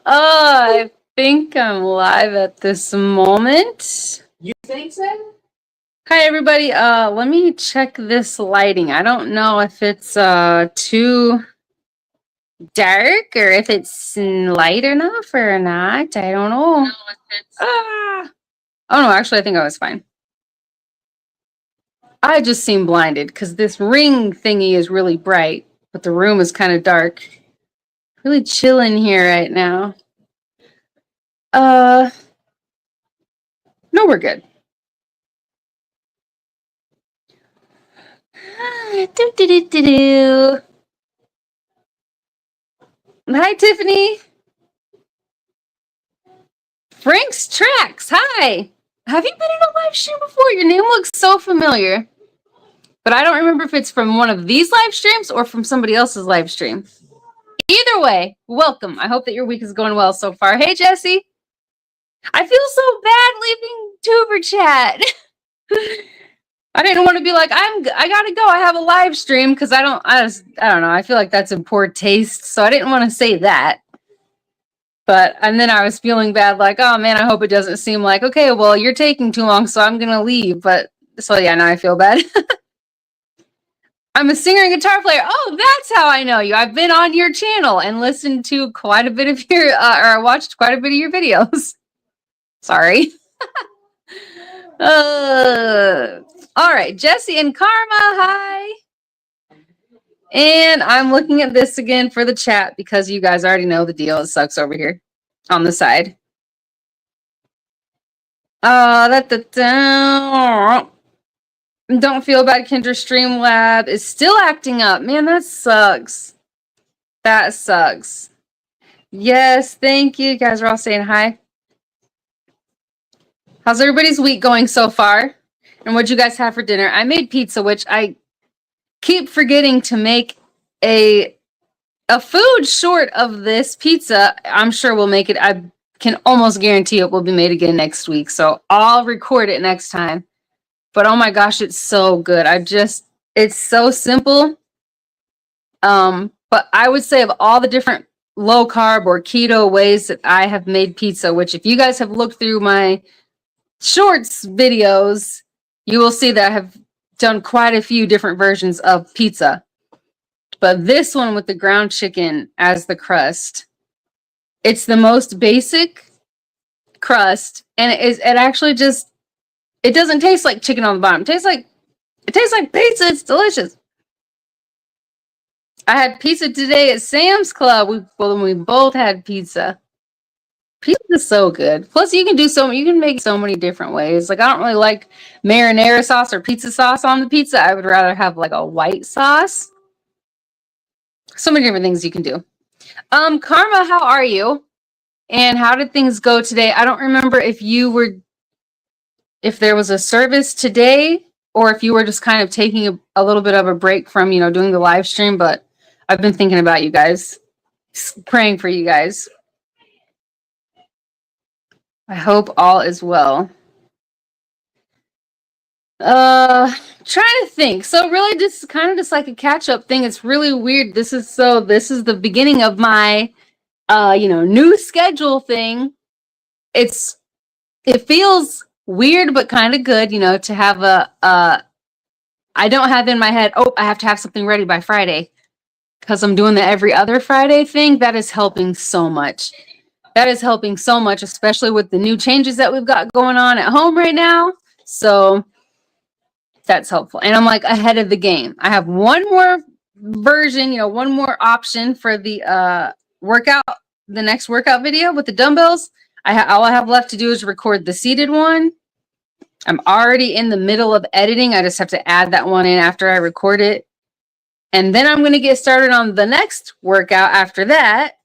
I think I'm live at this moment. You think so? Hi everybody. Let me check this lighting. I don't know if it's too dark or if it's light enough or not. I don't know. Ah. Oh no, actually I think I was fine. I just seem blinded because this ring thingy is really bright, but the room is kind of dark. Really chilling here right now. No, we're good. Do. Hi, Tiffany. Frank's Tracks. Hi. Have you been in a live stream before? Your name looks so familiar. But I don't remember if it's from one of these live streams or from somebody else's live stream. Either way, welcome. I hope that your week is going well so far. Hey, Jesse. I feel so bad leaving Tuber chat. I didn't want to be like, I gotta go. I have a live stream because I don't know. I feel like that's in poor taste. So I didn't want to say that. And then I was feeling bad, like, oh man, I hope it doesn't seem like, okay, well, you're taking too long, so I'm gonna leave. But so yeah, now I feel bad. I'm a singer and guitar player. Oh, that's how I know you. I've been on your channel and listened to quite a bit of your, or I watched quite a bit of your videos. Sorry. All right, Jesse and Karma, hi. And I'm looking at this again for the chat because you guys already know the deal. It sucks over here on the side. Don't feel bad. Kendra Streamlab is still acting up. Man, that sucks. That sucks. Yes, thank you. You guys are all saying hi. How's everybody's week going so far? And what'd you guys have for dinner? I made pizza, which I keep forgetting to make a food short of this pizza. I'm sure we'll make it. I can almost guarantee it will be made again next week. So I'll record it next time. But oh my gosh, it's so good. It's so simple. But I would say of all the different low carb or keto ways that I have made pizza, which if you guys have looked through my shorts videos, you will see that I have done quite a few different versions of pizza. But this one with the ground chicken as the crust, it's the most basic crust, and it actually just, it doesn't taste like chicken on the bottom. It tastes like pizza. It's delicious. I had pizza today at Sam's Club. We both had pizza. Pizza is so good. Plus, you can make so many different ways. Like, I don't really like marinara sauce or pizza sauce on the pizza. I would rather have like a white sauce. So many different things you can do. Karma, how are you? And how did things go today? I don't remember if there was a service today or if you were just kind of taking a little bit of a break from, doing the live stream, but I've been thinking about you guys, praying for you guys. I hope all is well. Trying to think. So really just kind of just like a catch-up thing. It's really weird. This is the beginning of my new schedule thing. It feels weird but kind of good, to have I don't have in my head, oh, I have to have something ready by Friday because I'm doing the every other Friday thing. That is helping so much. That is helping so much, especially with the new changes that we've got going on at home right now. So that's helpful. And I'm like ahead of the game. I have one more version, one more option for the workout, the next workout video with the dumbbells. All I have left to do is record the seated one. I'm already in the middle of editing. I just have to add that one in after I record it. And then I'm going to get started on the next workout after that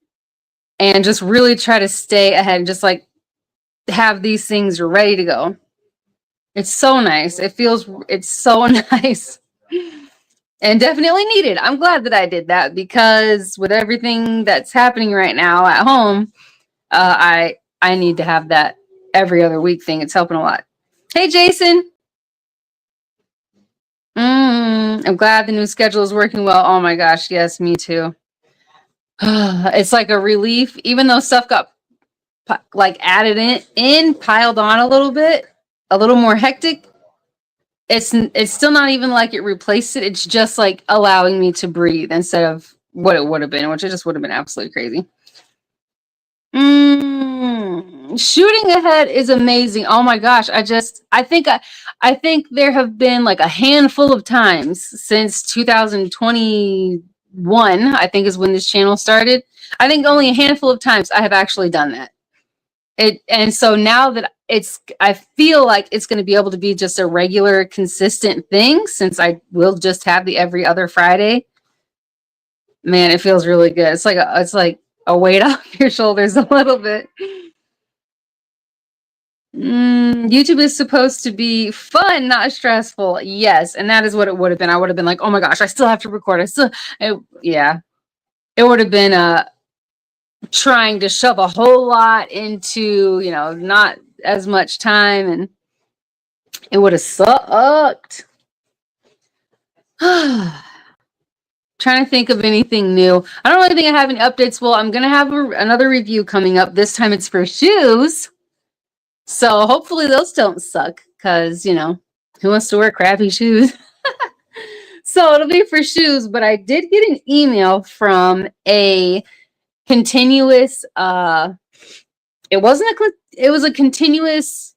and just really try to stay ahead, just like have these things ready to go. It's so nice. It's so nice and definitely needed. I'm glad that I did that because with everything that's happening right now at home, I need to have that every other week thing. It's helping a lot. Hey, Jason. I'm glad the new schedule is working well. Oh my gosh. Yes, me too. It's like a relief, even though stuff got like added in, piled on a little more hectic. It's still not even like it replaced it. It's just like allowing me to breathe instead of what it would have been, which it just would have been absolutely crazy. Shooting ahead is amazing. Oh my gosh, I think there have been like a handful of times since 2021, I think is when this channel started. I think only a handful of times I have actually done that. And so now that I feel like it's going to be able to be just a regular consistent thing, since I will just have the every other Friday. Man, it feels really good. It's like a weight off your shoulders a little bit. YouTube is supposed to be fun, not stressful. Yes, and that is what it would have been. I would have been like, oh my gosh, I still have to record. Yeah, it would have been trying to shove a whole lot into, not as much time, and it would have sucked. Trying to think of anything new. I don't really think I have any updates. Well, I'm gonna have another review coming up. This time it's for shoes. So hopefully those don't suck, because, who wants to wear crappy shoes? So it'll be for shoes, but I did get an email from a continuous, it was a continuous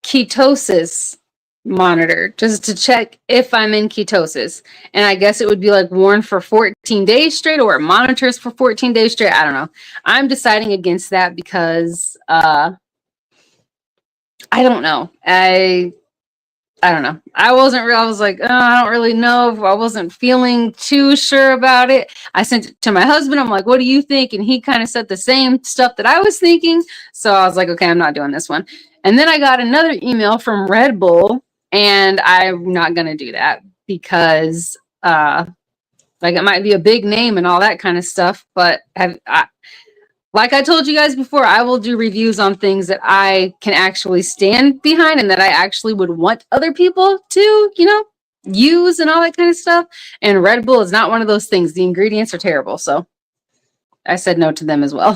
ketosis monitor, just to check if I'm in ketosis. And I guess it would be like worn for 14 days straight, or it monitors for 14 days straight. I don't know. I'm deciding against that because, I don't know. I don't know. I was like, I don't really know. If I wasn't feeling too sure about it. I sent it to my husband. I'm like, what do you think? And he kind of said the same stuff that I was thinking. So I was like, okay, I'm not doing this one. And then I got another email from Red Bull, and I'm not going to do that because, like, it might be a big name and all that kind of stuff. But like I told you guys before, I will do reviews on things that I can actually stand behind and that I actually would want other people to, use and all that kind of stuff. And Red Bull is not one of those things. The ingredients are terrible. So I said no to them as well.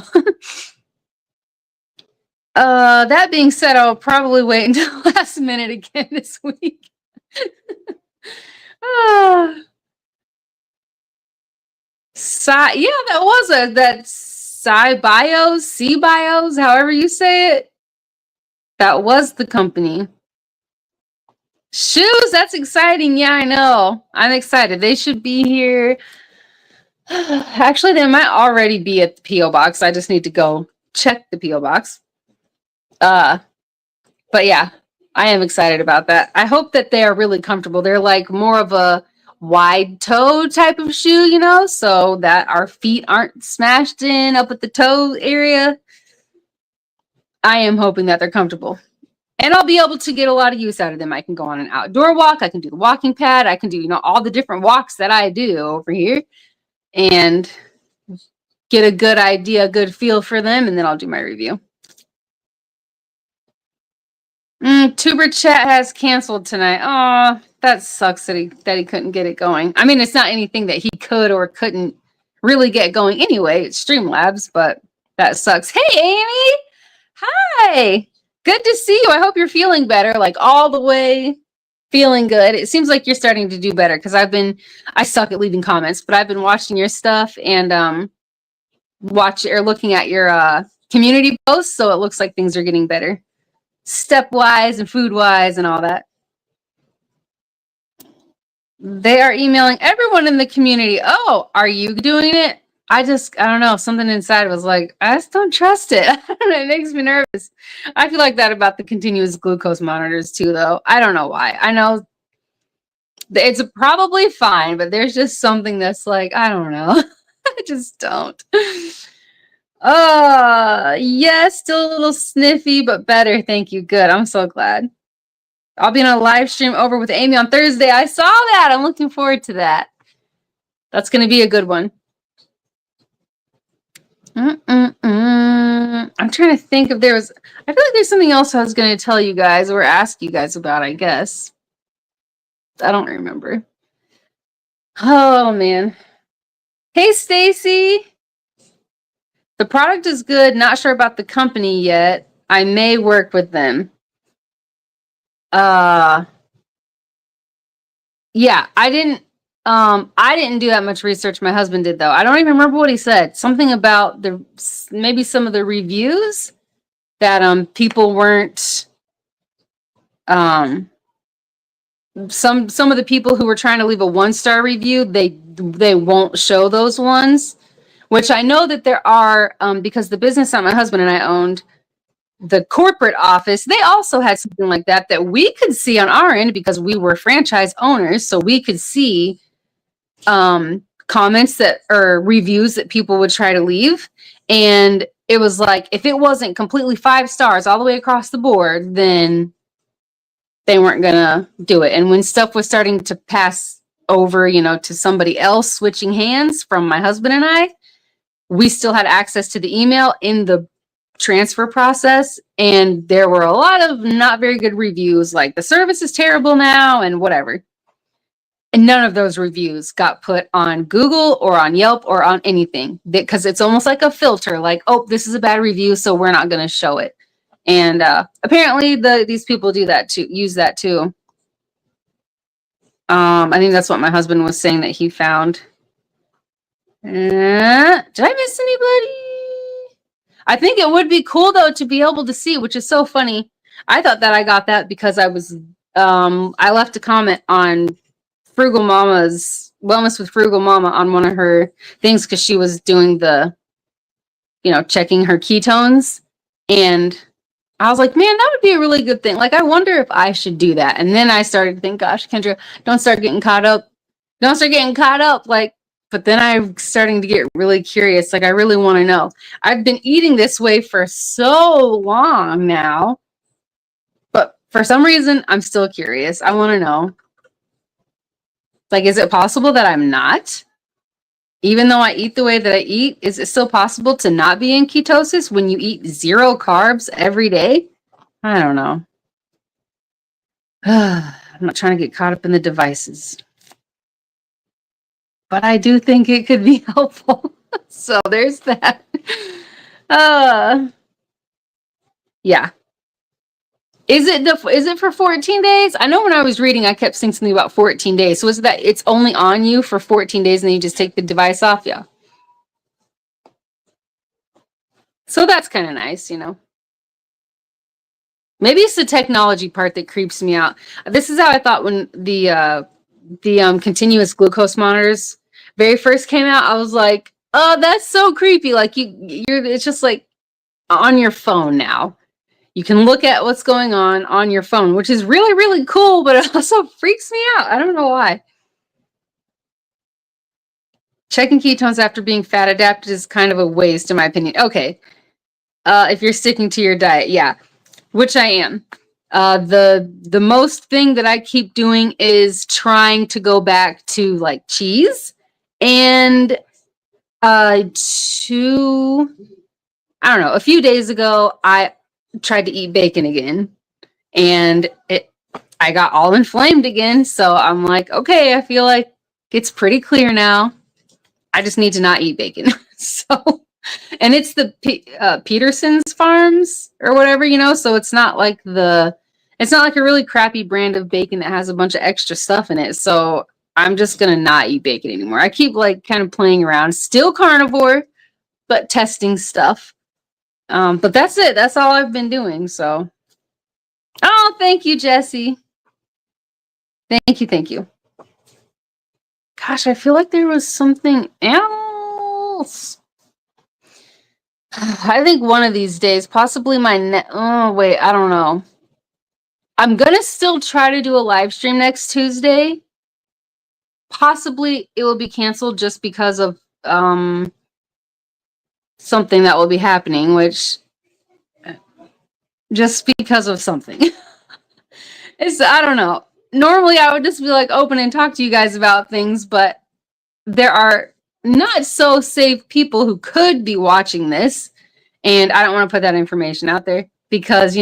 That being said, I'll probably wait until the last minute again this week. Yeah, that was that CBios, however you say it. That was the company. Shoes, that's exciting. Yeah, I know. I'm excited. They should be here. Actually, they might already be at the P.O. box. I just need to go check the P.O. box. But yeah, I am excited about that. I hope that they are really comfortable. They're like more of a wide toe type of shoe, so that our feet aren't smashed in up at the toe area. I am hoping that they're comfortable. And I'll be able to get a lot of use out of them. I can go on an outdoor walk. I can do the walking pad. I can do, all the different walks that I do over here and get a good idea, a good feel for them. And then I'll do my review. Tuber chat has canceled tonight. Oh, that sucks that he couldn't get it going. I mean, it's not anything that he could or couldn't really get going anyway. It's Streamlabs, but that sucks. Hey, Amy. Hi. Good to see you. I hope you're feeling better, like all the way feeling good. It seems like you're starting to do better, because I suck at leaving comments, but I've been watching your stuff and looking at your community posts, so it looks like things are getting better. Step-wise and food-wise and all that. They are emailing everyone in the community. Oh, are you doing it? I don't know. Something inside was like, I just don't trust it. It makes me nervous. I feel like that about the continuous glucose monitors too, though. I don't know why. I know it's probably fine, but there's just something that's like, I don't know. I just don't. Yes, still a little sniffy, but better. Thank you. Good. I'm so glad. I'll be on a live stream over with Amy on Thursday. I saw that. I'm looking forward to that. That's going to be a good one. I'm trying to think if there was... I feel like there's something else I was going to tell you guys or ask you guys about, I guess. I don't remember. Oh, man. Hey, Stacy. The product is good. Not sure about the company yet. I may work with them. Yeah, I didn't do that much research. My husband did though. I don't even remember what he said. Something about maybe some of the reviews that people weren't some of the people who were trying to leave a 1-star review, they won't show those ones, which I know that there are because the business that my husband and I owned, the corporate office, they also had something like that we could see on our end because we were franchise owners, so we could see comments that or reviews that people would try to leave. And it was like, if it wasn't completely 5 stars all the way across the board, then they weren't gonna do it. And when stuff was starting to pass over, to somebody else switching hands from my husband and I, we still had access to the email in the transfer process, and there were a lot of not very good reviews, like the service is terrible now and whatever. And none of those reviews got put on Google or on Yelp or on anything, because it's almost like a filter, like, oh, this is a bad review, so we're not going to show it. And apparently these people do that too, use that too. I think that's what my husband was saying that he found. Did I miss anybody? I think it would be cool though to be able to see, which is so funny. I thought that I got that because I left a comment on Frugal Mama's Wellness with Frugal Mama on one of her things, because she was doing the, checking her ketones. And I was like, man, that would be a really good thing. Like, I wonder if I should do that. And then I started to think, gosh, Kendra, don't start getting caught up. Like, but then I'm starting to get really curious. Like, I really want to know. I've been eating this way for so long now, but for some reason, I'm still curious. I want to know. Like, is it possible that I'm not? Even though I eat the way that I eat, is it still possible to not be in ketosis when you eat 0 carbs every day? I don't know. I'm not trying to get caught up in the devices, but I do think it could be helpful. So there's that. Yeah. Is it for 14 days? I know when I was reading, I kept seeing something about 14 days. So is it that it's only on you for 14 days and then you just take the device off? Yeah. So that's kind of nice, Maybe it's the technology part that creeps me out. This is how I thought when the continuous glucose monitors very first came out. I was like, oh, that's so creepy. Like it's just like on your phone now. You can look at what's going on your phone, which is really, really cool, but it also freaks me out. I don't know why. Checking ketones after being fat adapted is kind of a waste, in my opinion. Okay. If you're sticking to your diet, yeah, which I am. The most thing that I keep doing is trying to go back to like cheese, and I don't know, a few days ago, I tried to eat bacon again, and I got all inflamed again. So I'm like, okay, I feel like it's pretty clear now. I just need to not eat bacon. So, and it's the Peterson's Farms or whatever, so it's not like a really crappy brand of bacon that has a bunch of extra stuff in it. So I'm just going to not eat bacon anymore. I keep like kind of playing around, still carnivore, but testing stuff. But that's it. That's all I've been doing. So, oh, thank you, Jesse. Thank you. Gosh, I feel like there was something else. I think one of these days, possibly oh, wait, I don't know. I'm going to still try to do a live stream next Tuesday. Possibly it will be canceled just because of something that will be happening, which just because of something. I don't know. Normally I would just be like open and talk to you guys about things, but there are not so safe people who could be watching this, and I don't want to put that information out there because,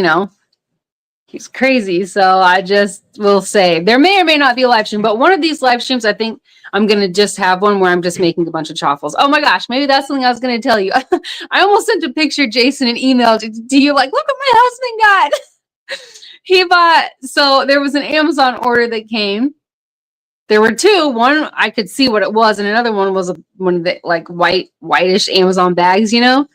He's crazy. So I just will say there may or may not be a live stream, but one of these live streams, I think I'm going to just have one where I'm just making a bunch of chaffles. Oh my gosh, maybe that's something I was going to tell you. I almost sent a picture, Jason, an email to you like, look what my husband got. He bought, so there was an Amazon order that came. There were two. One, I could see what it was, and another one was one of the like whitish Amazon bags, you know?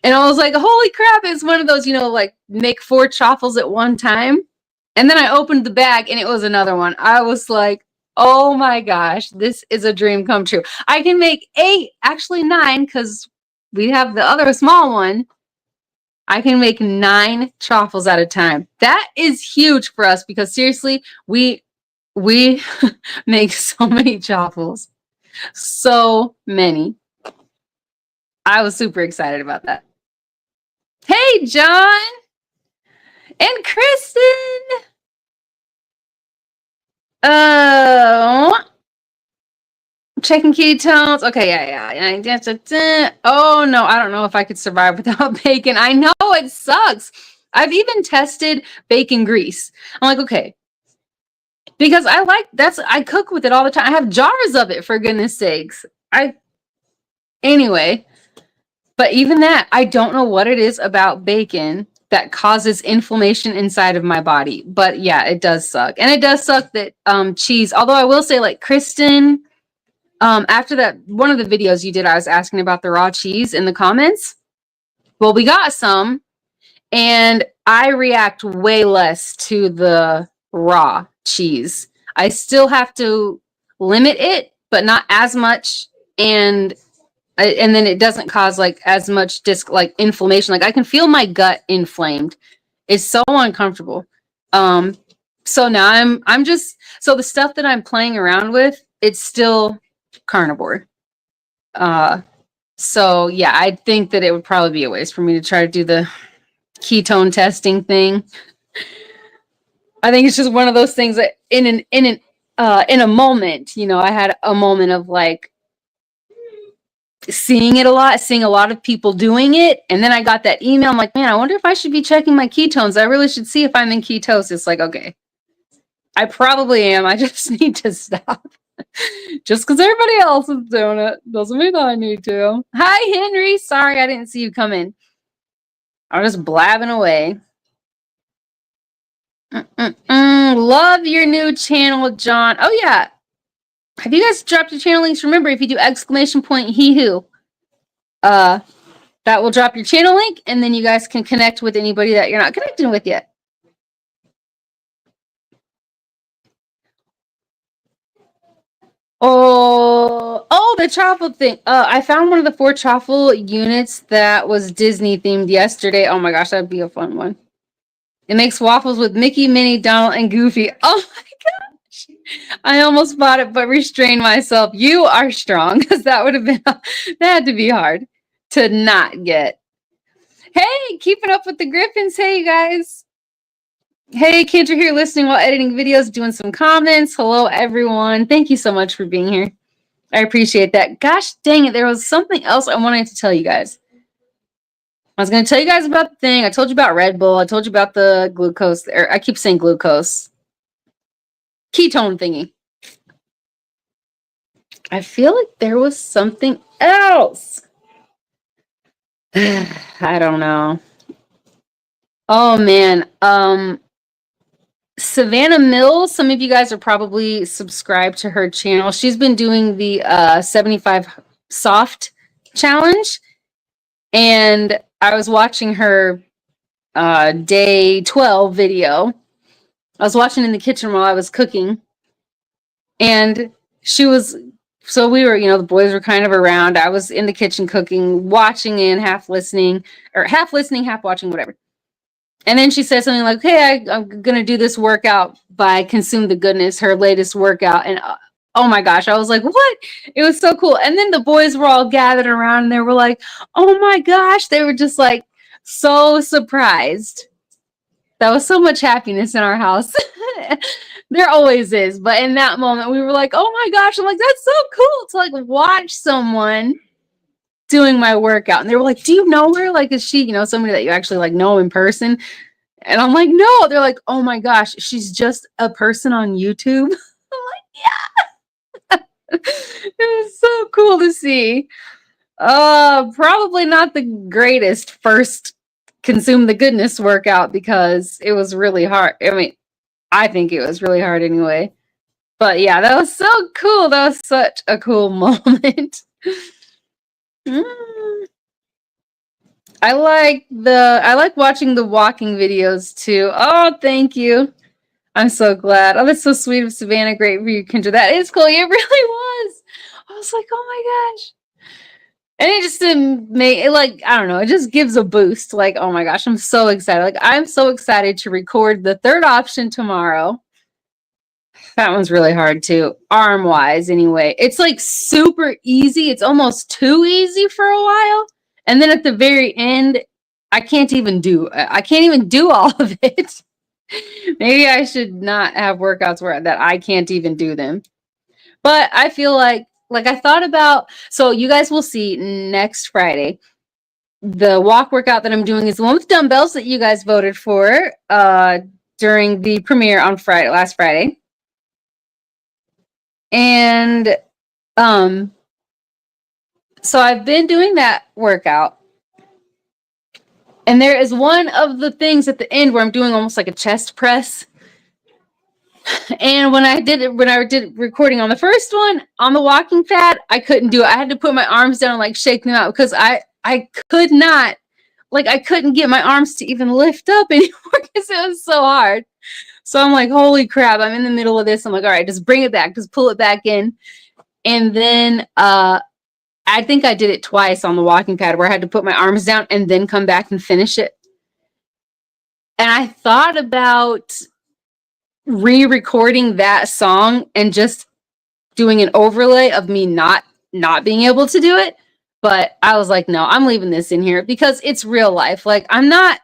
And I was like, holy crap, it's one of those, you know, like make 4 chaffles at one time. And then I opened the bag and it was another one. I was like, oh my gosh, this is a dream come true. I can make 8, actually 9, because we have the other small one. I can make 9 chaffles at a time. That is huge for us because seriously, we make so many chaffles. So many. I was super excited about that. Hey, John and Kristen. Checking ketones. Okay, yeah. Oh no, I don't know if I could survive without bacon. I know it sucks. I've even tested bacon grease. I'm like, okay, because I cook with it all the time. I have jars of it, for goodness sakes. Anyway. But even that, I don't know what it is about bacon that causes inflammation inside of my body. But yeah, it does suck. And it does suck that cheese, although I will say, like, Kristen, after that, one of the videos you did, I was asking about the raw cheese in the comments. Well, we got some, and I react way less to the raw cheese. I still have to limit it, but not as much. And then it doesn't cause like as much inflammation. Like I can feel my gut inflamed. It's so uncomfortable. So now I'm just, so the stuff that I'm playing around with, it's still carnivore. So yeah, I think that it would probably be a waste for me to try to do the ketone testing thing. I think it's just one of those things that in a moment, you know, I had a moment of like, seeing a lot of people doing it. And then I got that email. I'm like, man, I wonder if I should be checking my ketones. I really should see if I'm in ketosis. Like, okay, I probably am. I just need to stop. Just because everybody else is doing it doesn't mean I need to. Hi, Henry. Sorry, I didn't see you come in. I was just blabbing away. Love your new channel, John. Oh, yeah. Have you guys dropped your channel links? Remember, if you do ! he who, that will drop your channel link, and then you guys can connect with anybody that you're not connecting with yet. Oh, the chaffle thing. I found one of the 4 chaffle units that was Disney themed yesterday. Oh my gosh, that'd be a fun one. It makes waffles with Mickey, Minnie, Donald, and Goofy. Oh my gosh. I almost bought it, but restrained myself. You are strong, because that would have been, that had to be hard to not get. Hey, keeping up with the Griffins. Hey, you guys. Hey, kids are here listening while editing videos, doing some comments. Hello, everyone. Thank you so much for being here. I appreciate that. Gosh dang it, there was something else I wanted to tell you guys. I was going to tell you guys about the thing. I told you about Red Bull. I told you about the glucose. Or I keep saying glucose. Ketone thingy. I feel like there was something else. I don't know. Oh, man. Savannah Mills, some of you guys are probably subscribed to her channel. She's been doing the 75 soft challenge. And I was watching her day 12 video. I was watching in the kitchen while I was cooking. And so we were, the boys were kind of around. I was in the kitchen cooking, watching and half listening, half watching, whatever. And then she said something like, hey, I'm going to do this workout by Consume the Goodness, her latest workout. And oh my gosh, I was like, what? It was so cool. And then the boys were all gathered around and they were like, oh my gosh. They were just like so surprised. That was so much happiness in our house. There always is. But in that moment, we were like, oh my gosh. I'm like, that's so cool to like watch someone doing my workout. And they were like, do you know her? Like, is she, somebody that you actually like know in person? And I'm like, no. They're like, oh my gosh, she's just a person on YouTube. I'm like, yeah. It was so cool to see. Probably not the greatest first consume the goodness workout because it was really hard. I mean, I think it was really hard anyway. But yeah, that was so cool. That was such a cool moment. Mm. I like watching the walking videos too. Oh, thank you. I'm so glad. Oh, that's so sweet of Savannah. Great for you, Kendra. That is cool. It really was. I was like, oh my gosh. And it just didn't make it like, I don't know, it just gives a boost. Like, oh my gosh, I'm so excited. Like, I'm so excited to record the third option tomorrow. That one's really hard too, arm wise, anyway. It's like super easy. It's almost too easy for a while. And then at the very end, I can't even do all of it. Maybe I should not have workouts where that I can't even do them. But I feel like I thought about, so you guys will see next Friday. The walk workout that I'm doing is the one with dumbbells that you guys voted for during the premiere on last Friday. And so I've been doing that workout. And there is one of the things at the end where I'm doing almost like a chest press. And when I did recording on the first one on the walking pad, I couldn't do it. I had to put my arms down and like shake them out because I could not, like I couldn't get my arms to even lift up anymore because it was so hard. So I'm like, holy crap, I'm in the middle of this. I'm like, all right, just bring it back, just pull it back in. And then I think I did it twice on the walking pad where I had to put my arms down and then come back and finish it. And I thought about re-recording that song and just doing an overlay of me not being able to do it. But I was like, no, I'm leaving this in here because it's real life. Like, I'm not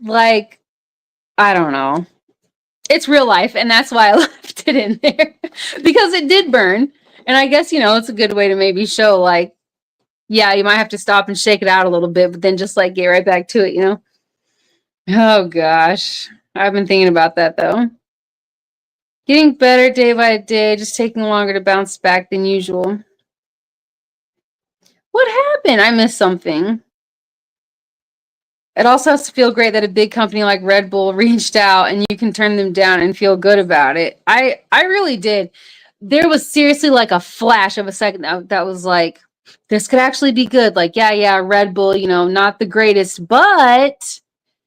like, I don't know. It's real life. And that's why I left it in there because it did burn. And I guess, it's a good way to maybe show like, yeah, you might have to stop and shake it out a little bit, but then just like get right back to it, Oh gosh. I've been thinking about that though. Getting better day by day, just taking longer to bounce back than usual. What happened? I missed something. It also has to feel great that a big company like Red Bull reached out and you can turn them down and feel good about it. I really did. There was seriously like a flash of a second that was like, this could actually be good. Like, yeah, Red Bull, not the greatest, but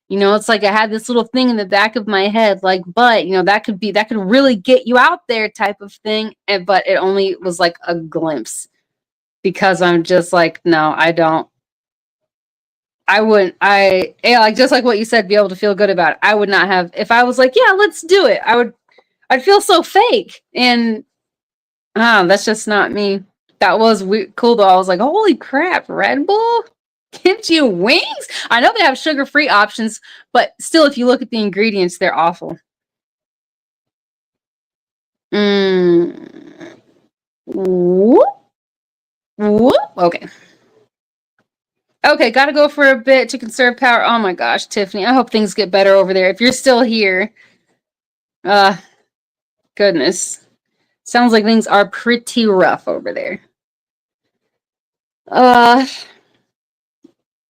it's like I had this little thing in the back of my head, like, but that could really get you out there type of thing. But it only was like a glimpse because I'm just like, no, I don't. I wouldn't. Like just like what you said, be able to feel good about it. I would not have if I was like, yeah, let's do it. I'd feel so fake, and that's just not me. That was cool though. I was like, holy crap, Red Bull gives you wings. I know they have sugar-free options, but still, if you look at the ingredients, they're awful. Whoop. Okay. Okay, gotta go for a bit to conserve power. Oh my gosh, Tiffany, I hope things get better over there. If you're still here, goodness. Sounds like things are pretty rough over there.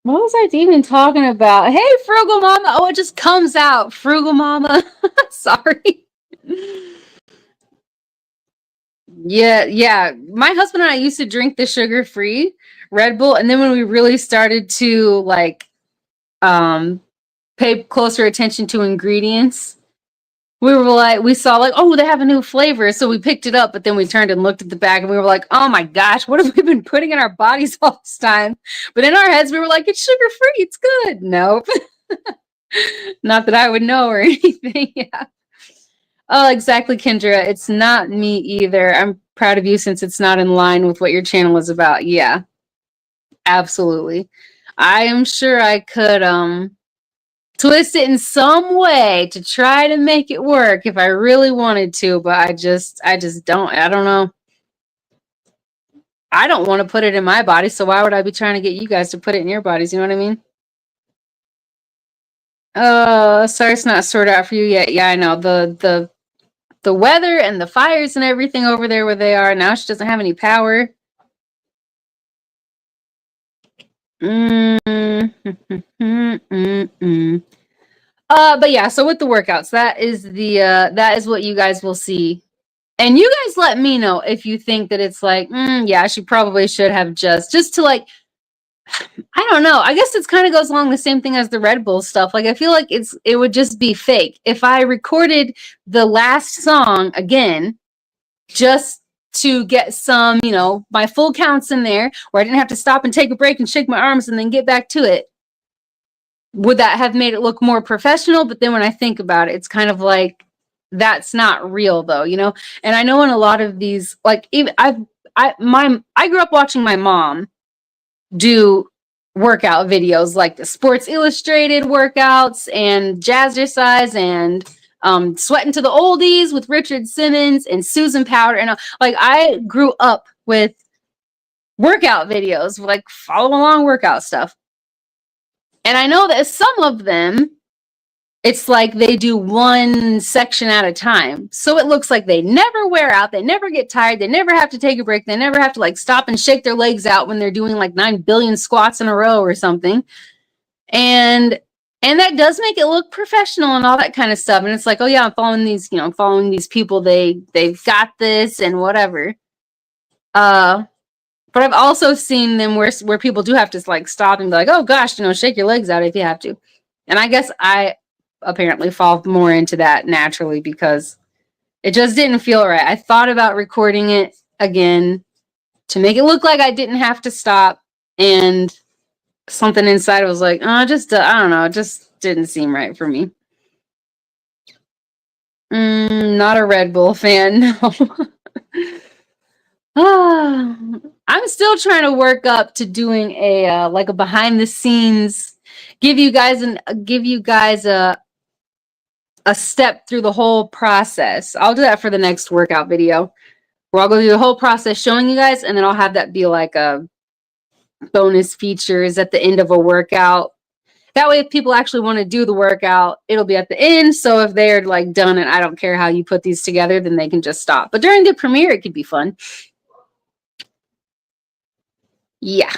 What was I even talking about? Hey, Frugal Mama. Oh, it just comes out. Frugal Mama. Sorry. Yeah. My husband and I used to drink the sugar-free Red Bull, and then when we really started to like pay closer attention to ingredients, we saw like, oh, they have a new flavor, so we picked it up, but then we turned and looked at the bag and we were like, oh my gosh, what have we been putting in our bodies all this time? But in our heads we were like, it's sugar-free, it's good. Nope. Not that I would know or anything. Yeah. Oh, exactly, Kendra. It's not me either. I'm proud of you since it's not in line with what your channel is about. Yeah, absolutely. I am sure I could twist it in some way to try to make it work if I really wanted to, but I just don't. I don't know. I don't want to put it in my body, so why would I be trying to get you guys to put it in your bodies? You know what I mean? Sorry, it's not sorted out for you yet. Yeah, I know the weather and the fires and everything over there where they are now. She doesn't have any power. But yeah, so with the workouts, that is what you guys will see. And you guys let me know if you think that it's like, yeah, she probably should have just to like, I don't know. I guess it's kind of goes along the same thing as the Red Bull stuff. Like I feel like it would just be fake if I recorded the last song again just to get some, my full counts in there where I didn't have to stop and take a break and shake my arms and then get back to it. Would that have made it look more professional? But then when I think about it, it's kind of like that's not real though, And I know in a lot of these, like even I grew up watching my mom do workout videos like the Sports Illustrated workouts and Jazzercise and Sweating to the Oldies with Richard Simmons and Susan Powder. And like I grew up with workout videos, like follow along workout stuff. And I know that some of them, it's like they do one section at a time. So it looks like they never wear out. They never get tired. They never have to take a break. They never have to like stop and shake their legs out when they're doing like 9 billion squats in a row or something. And that does make it look professional and all that kind of stuff. And it's like, oh yeah, I'm following these, I'm following these people. They've got this and whatever. But I've also seen them where people do have to like stop and be like, oh gosh, shake your legs out if you have to. And I guess I apparently fall more into that naturally because it just didn't feel right. I thought about recording it again to make it look like I didn't have to stop, and something inside was like, oh, I don't know, it just didn't seem right for me. Not a Red Bull fan, no. I'm still trying to work up to doing a like a behind the scenes, give you guys a step through the whole process. I'll do that for the next workout video where I'll go through the whole process showing you guys, and then I'll have that be like a bonus features at the end of a workout. That way, if people actually want to do the workout, it'll be at the end. So if they're like done and I don't care how you put these together, then they can just stop. But during the premiere, it could be fun. Yeah.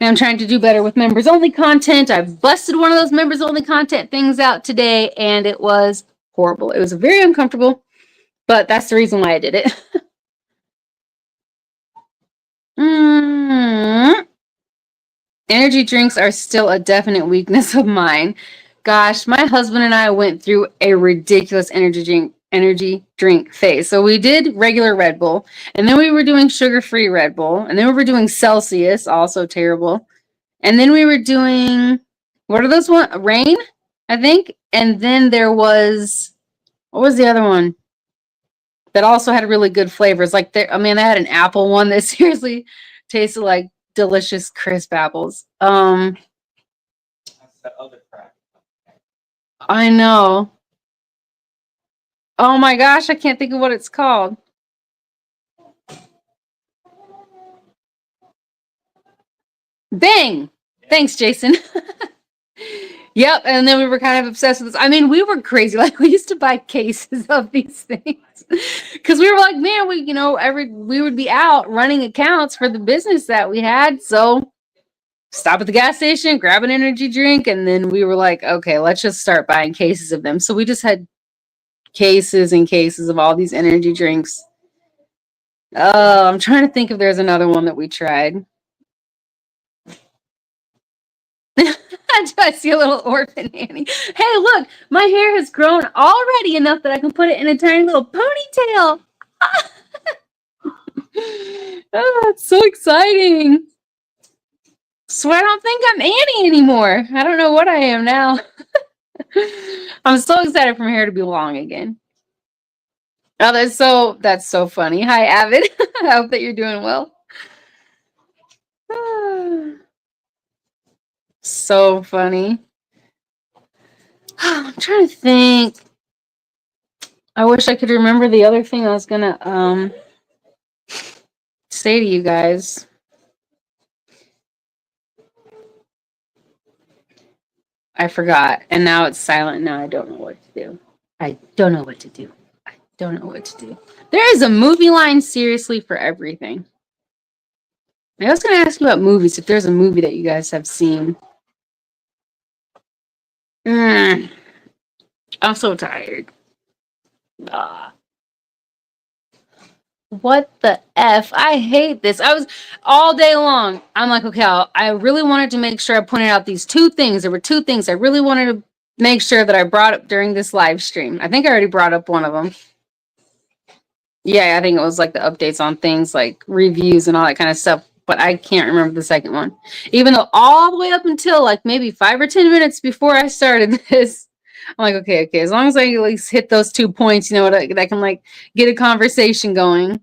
I'm trying to do better with members only content. I busted one of those members only content things out today, and it was horrible. It was very uncomfortable, but that's the reason why I did it. Energy drinks are still a definite weakness of mine. Gosh, my husband and I went through a ridiculous energy drink phase. So we did regular Red Bull, and then we were doing sugar-free Red Bull, and then we were doing Celsius, also terrible. And then we were doing, what are those one? Rain, I think. And then there was, what was the other one that also had really good flavors? Like, they had an apple one that seriously tasted like delicious crisp apples. That's that other crap. I know. Oh my gosh, I can't think of what it's called. Bang! Thanks, Jason. Yep, and then we were kind of obsessed with this. We were crazy. Like, we used to buy cases of these things because we were like, man, we would be out running accounts for the business that we had. So stop at the gas station, grab an energy drink, and then we were like, okay, let's just start buying cases of them. So we just had cases and cases of all these energy drinks. I'm trying to think if there's another one that we tried. Do I see a little orphan Annie? Hey, look, my hair has grown already enough that I can put it in a tiny little ponytail. Oh, that's so exciting. So I don't think I'm Annie anymore. I don't know what I am now. I'm so excited for my hair to be long again. Oh, that's so funny. Hi, Avid. I hope that you're doing well. So funny. I'm trying to think. I wish I could remember the other thing I was gonna say to you guys. I forgot. And now it's silent. Now I don't know what to do. I don't know what to do. I don't know what to do. There is a movie line seriously for everything. I was going to ask you about movies, if there's a movie that you guys have seen. I'm so tired. Ah. What the F? I hate this. I was all day long. I'm like, okay, I really wanted to make sure I pointed out these two things. There were two things I really wanted to make sure that I brought up during this live stream. I think I already brought up one of them. Yeah, I think it was like the updates on things like reviews and all that kind of stuff. But I can't remember the second one. Even though all the way up until like maybe 5 or 10 minutes before I started this, I'm like, okay. As long as I at least hit those 2 points, you know, that can like get a conversation going.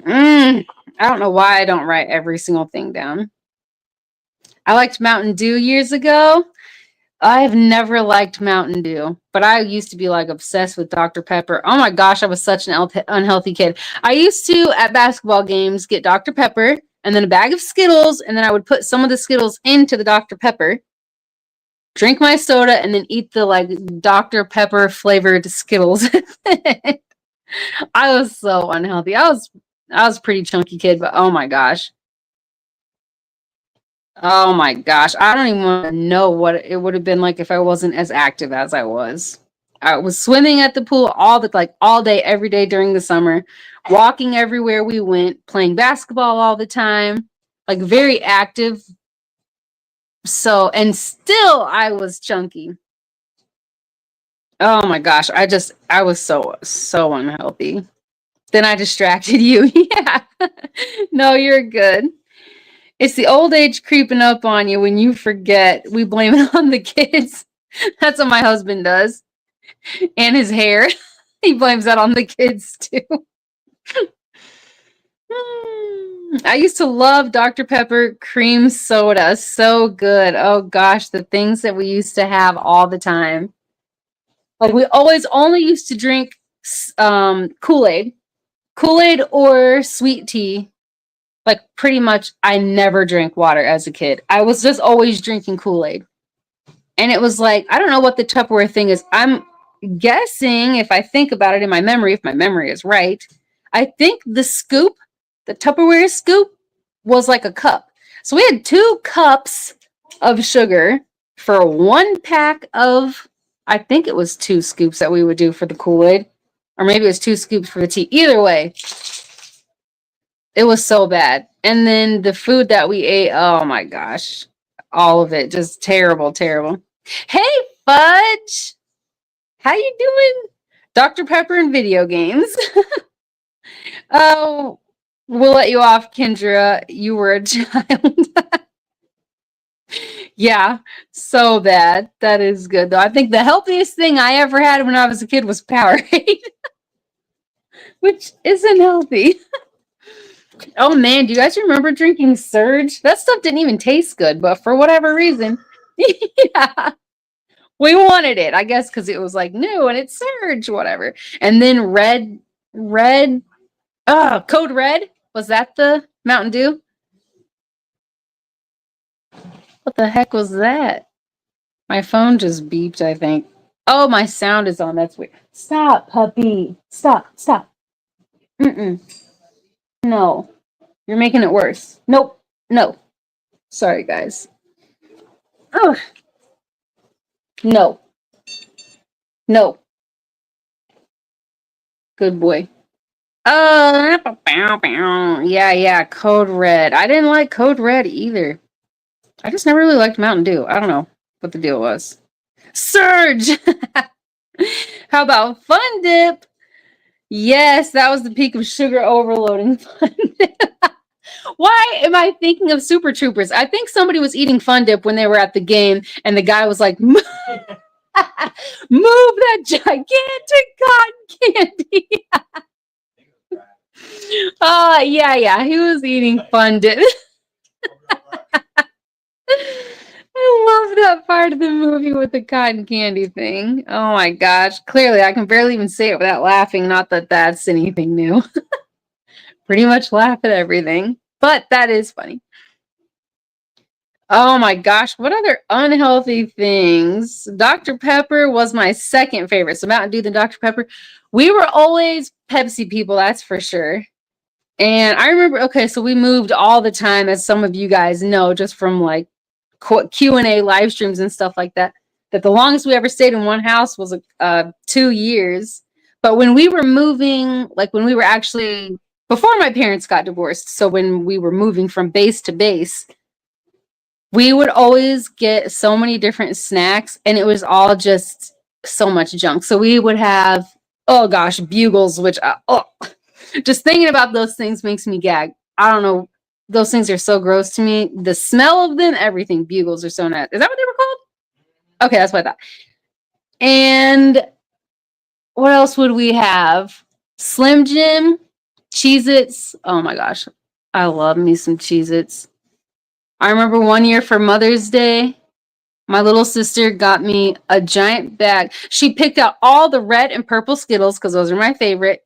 I don't know why I don't write every single thing down. I liked Mountain Dew years ago. I've never liked Mountain Dew, but I used to be like obsessed with Dr. Pepper. Oh my gosh, I was such an unhealthy kid. I used to, at basketball games, get Dr. Pepper and then a bag of Skittles, and then I would put some of the Skittles into the Dr. Pepper, drink my soda, and then eat the like Dr. Pepper flavored Skittles. I was so unhealthy. I was a pretty chunky kid, but oh my gosh. Oh my gosh. I don't even want to know what it would have been like if I wasn't as active as I was. I was swimming at the pool all day, every day during the summer, walking everywhere we went, playing basketball all the time, like very active. So, and still I was chunky. Oh my gosh. I was so unhealthy. Then I distracted you. Yeah. No, you're good. It's the old age creeping up on you when you forget. We blame it on the kids. That's what my husband does. And his hair. He blames that on the kids too. I used to love Dr. Pepper cream soda. So good. Oh gosh, the things that we used to have all the time. Like we always only used to drink Kool-Aid. Kool-Aid or sweet tea. Like pretty much I never drank water as a kid. I was just always drinking Kool-Aid. And it was like, I don't know what the Tupperware thing is. I'm guessing, if I think about it in my memory, if my memory is right, I think the Tupperware scoop was like a cup. So we had 2 cups of sugar for 1 pack of, I think it was 2 scoops that we would do for the Kool-Aid. Or maybe it was 2 scoops for the tea. Either way, it was so bad. And then the food that we ate, oh my gosh. All of it, just terrible. Hey, Fudge. How you doing? Dr. Pepper and video games. Oh, we'll let you off, Kendra. You were a child. Yeah, so bad. That is good, though. I think the healthiest thing I ever had when I was a kid was Powerade, which isn't healthy. Oh man, do you guys remember drinking Surge? That stuff didn't even taste good, but for whatever reason, yeah, we wanted it. I guess because it was like new and it's Surge, whatever. And then Code Red. Was that the Mountain Dew? What the heck was that? My phone just beeped, I think. Oh, my sound is on. That's weird. Stop, puppy. Stop. No. You're making it worse. Nope. No. Sorry, guys. Oh. No. Good boy. Yeah. Code Red. I didn't like Code Red either. I just never really liked Mountain Dew. I don't know what the deal was. Surge! How about Fun Dip? Yes, that was the peak of sugar overloading Fun Dip. Why am I thinking of Super Troopers? I think somebody was eating Fun Dip when they were at the game, and the guy was like, move that gigantic cotton candy. Oh, yeah. He was eating Fun Dip. I love that part of the movie with the cotton candy thing. Oh my gosh. Clearly, I can barely even say it without laughing. Not that that's anything new. Pretty much laugh at everything. But that is funny. Oh my gosh, what other unhealthy things? Dr. Pepper was my second favorite. So Mountain Dew and Dr. Pepper. We were always Pepsi people, that's for sure. And I remember, okay, so we moved all the time, as some of you guys know, just from like Q&A live streams and stuff like that. That the longest we ever stayed in one house was 2 years. But when we were moving, like when we were actually before my parents got divorced, so when we were moving from base to base, we would always get so many different snacks, and it was all just so much junk. So we would have, oh gosh, bugles, which just thinking about those things makes me gag. I don't know. Those things are so gross to me. The smell of them, everything. Bugles are so nasty. Is that what they were called? Okay, that's what I thought. And what else would we have? Slim Jim, Cheez-Its. Oh my gosh. I love me some Cheez-Its. I remember one year for Mother's Day, my little sister got me a giant bag. She picked out all the red and purple Skittles because those are my favorite.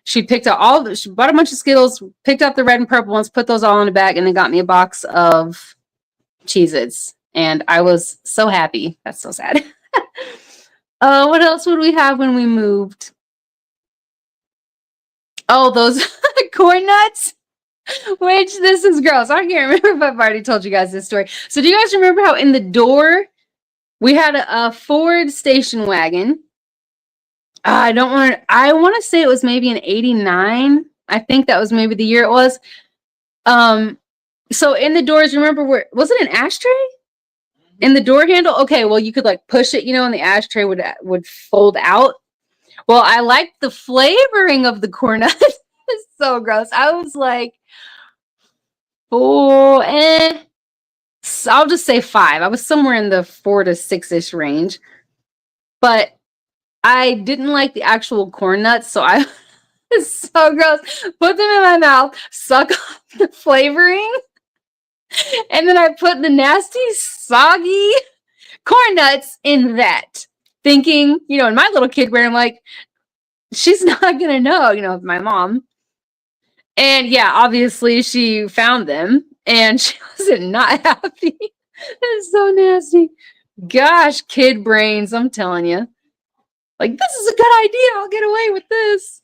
She picked out she bought a bunch of Skittles, picked out the red and purple ones, put those all in a bag, and then got me a box of Cheez-Its. And I was so happy. That's so sad. What else would we have when we moved? Oh, those corn nuts. Which, this is gross. I can't remember if I've already told you guys this story. So do you guys remember how in the door we had a Ford station wagon? I want to say it was maybe an 89. I think that was maybe the year it was. So in the doors, remember was it an ashtray? In the door handle? Okay, well, you could like push it, and the ashtray would fold out. Well, I liked the flavoring of the corn nuts. It's so gross. I was like, oh, so I'll just say 5. I was somewhere in the 4 to 6-ish range. But I didn't like the actual corn nuts, so I was so gross. Put them in my mouth, suck off the flavoring, and then I put the nasty, soggy corn nuts in that. Thinking, in my little kid brain, I'm like, she's not gonna know, my mom. And yeah, obviously she found them and she was not happy. It's so nasty. Gosh, kid brains, I'm telling you. Like, this is a good idea. I'll get away with this.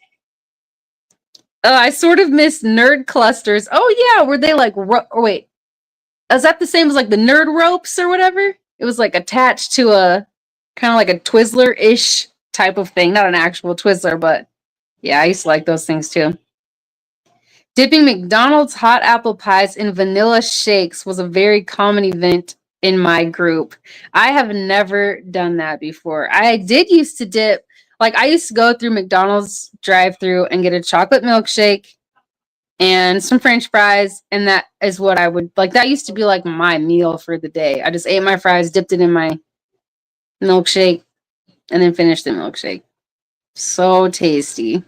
I sort of miss nerd clusters. Oh yeah, were they like, wait, is that the same as like the nerd ropes or whatever? It was like attached to a kind of like a Twizzler-ish type of thing. Not an actual Twizzler, but yeah, I used to like those things too. Dipping McDonald's hot apple pies in vanilla shakes was a very common event in my group. I have never done that before. I did used to dip, like I used to go through McDonald's drive-through and get a chocolate milkshake and some French fries, and that is what I would like. That used to be like my meal for the day. I just ate my fries, dipped it in my milkshake, and then finished the milkshake. So tasty.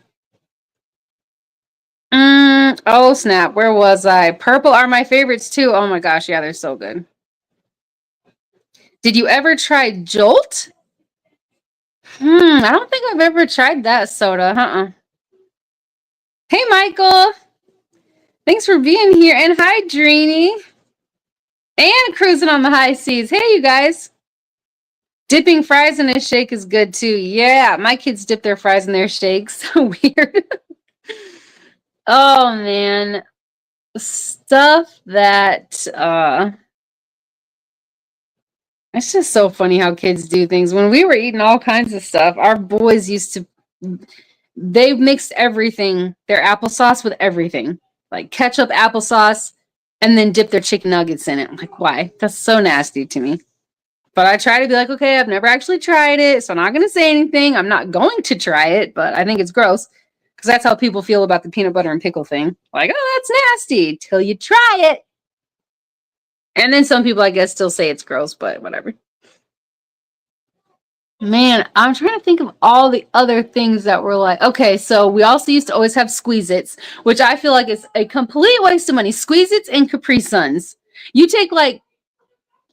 Oh snap, where was I? Purple are my favorites too. Oh my gosh, yeah, they're so good. Did you ever try Jolt? I don't think I've ever tried that soda. Hey Michael, thanks for being here. And hi Dreeny. And cruising on the high seas. Hey you guys. Dipping fries in a shake is good too. Yeah, my kids dip their fries in their shakes. Weird. Oh man. Stuff that it's just so funny how kids do things. When we were eating all kinds of stuff, our boys they mixed everything, their applesauce with everything. Like ketchup, applesauce, and then dip their chicken nuggets in it. I'm like, why? That's so nasty to me. But I try to be like, okay, I've never actually tried it, so I'm not going to say anything. I'm not going to try it, but I think it's gross. Because that's how people feel about the peanut butter and pickle thing. Like, oh, that's nasty till you try it. And then some people, I guess, still say it's gross, but whatever. Man, I'm trying to think of all the other things that were like, okay, so we also used to always have Squeeze-Its, which I feel like is a complete waste of money. Squeeze-Its and Capri Suns. You take like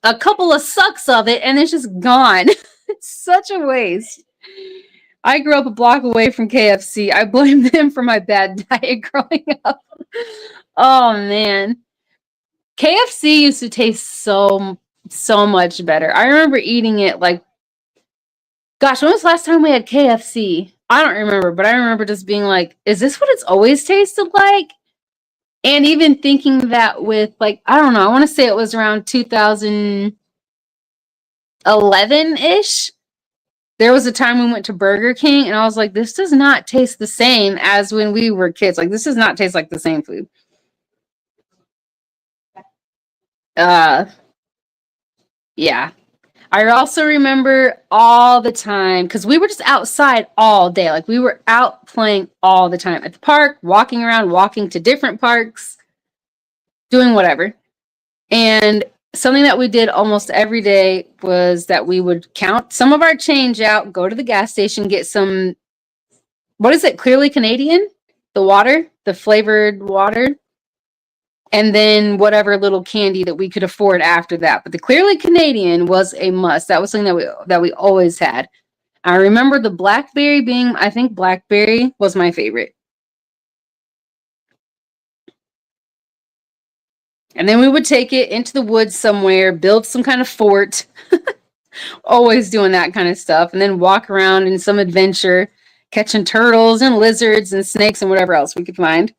a couple of sucks of it and it's just gone. It's such a waste. I grew up a block away from KFC. I blame them for my bad diet growing up. Oh man. KFC used to taste so much better. I remember eating it like, gosh, when was the last time we had KFC? I don't remember, but I remember just being like, is this what it's always tasted like? And even thinking that with like, I don't know, I want to say it was around 2011-ish. There was a time we went to Burger King and I was like, this does not taste the same as when we were kids. Like, this does not taste like the same food. Yeah. I also remember all the time because we were just outside all day. Like, we were out playing all the time at the park, walking around, walking to different parks, doing whatever. And something that we did almost every day was that we would count some of our change out, go to the gas station, get some, what is it, Clearly Canadian? The water, the flavored water. And then whatever little candy that we could afford after that. But the Clearly Canadian was a must. That was something that we always had. I remember the blackberry being, I think blackberry was my favorite. And then we would take it into the woods somewhere, build some kind of fort. Always doing that kind of stuff. And then walk around in some adventure, catching turtles and lizards and snakes and whatever else we could find.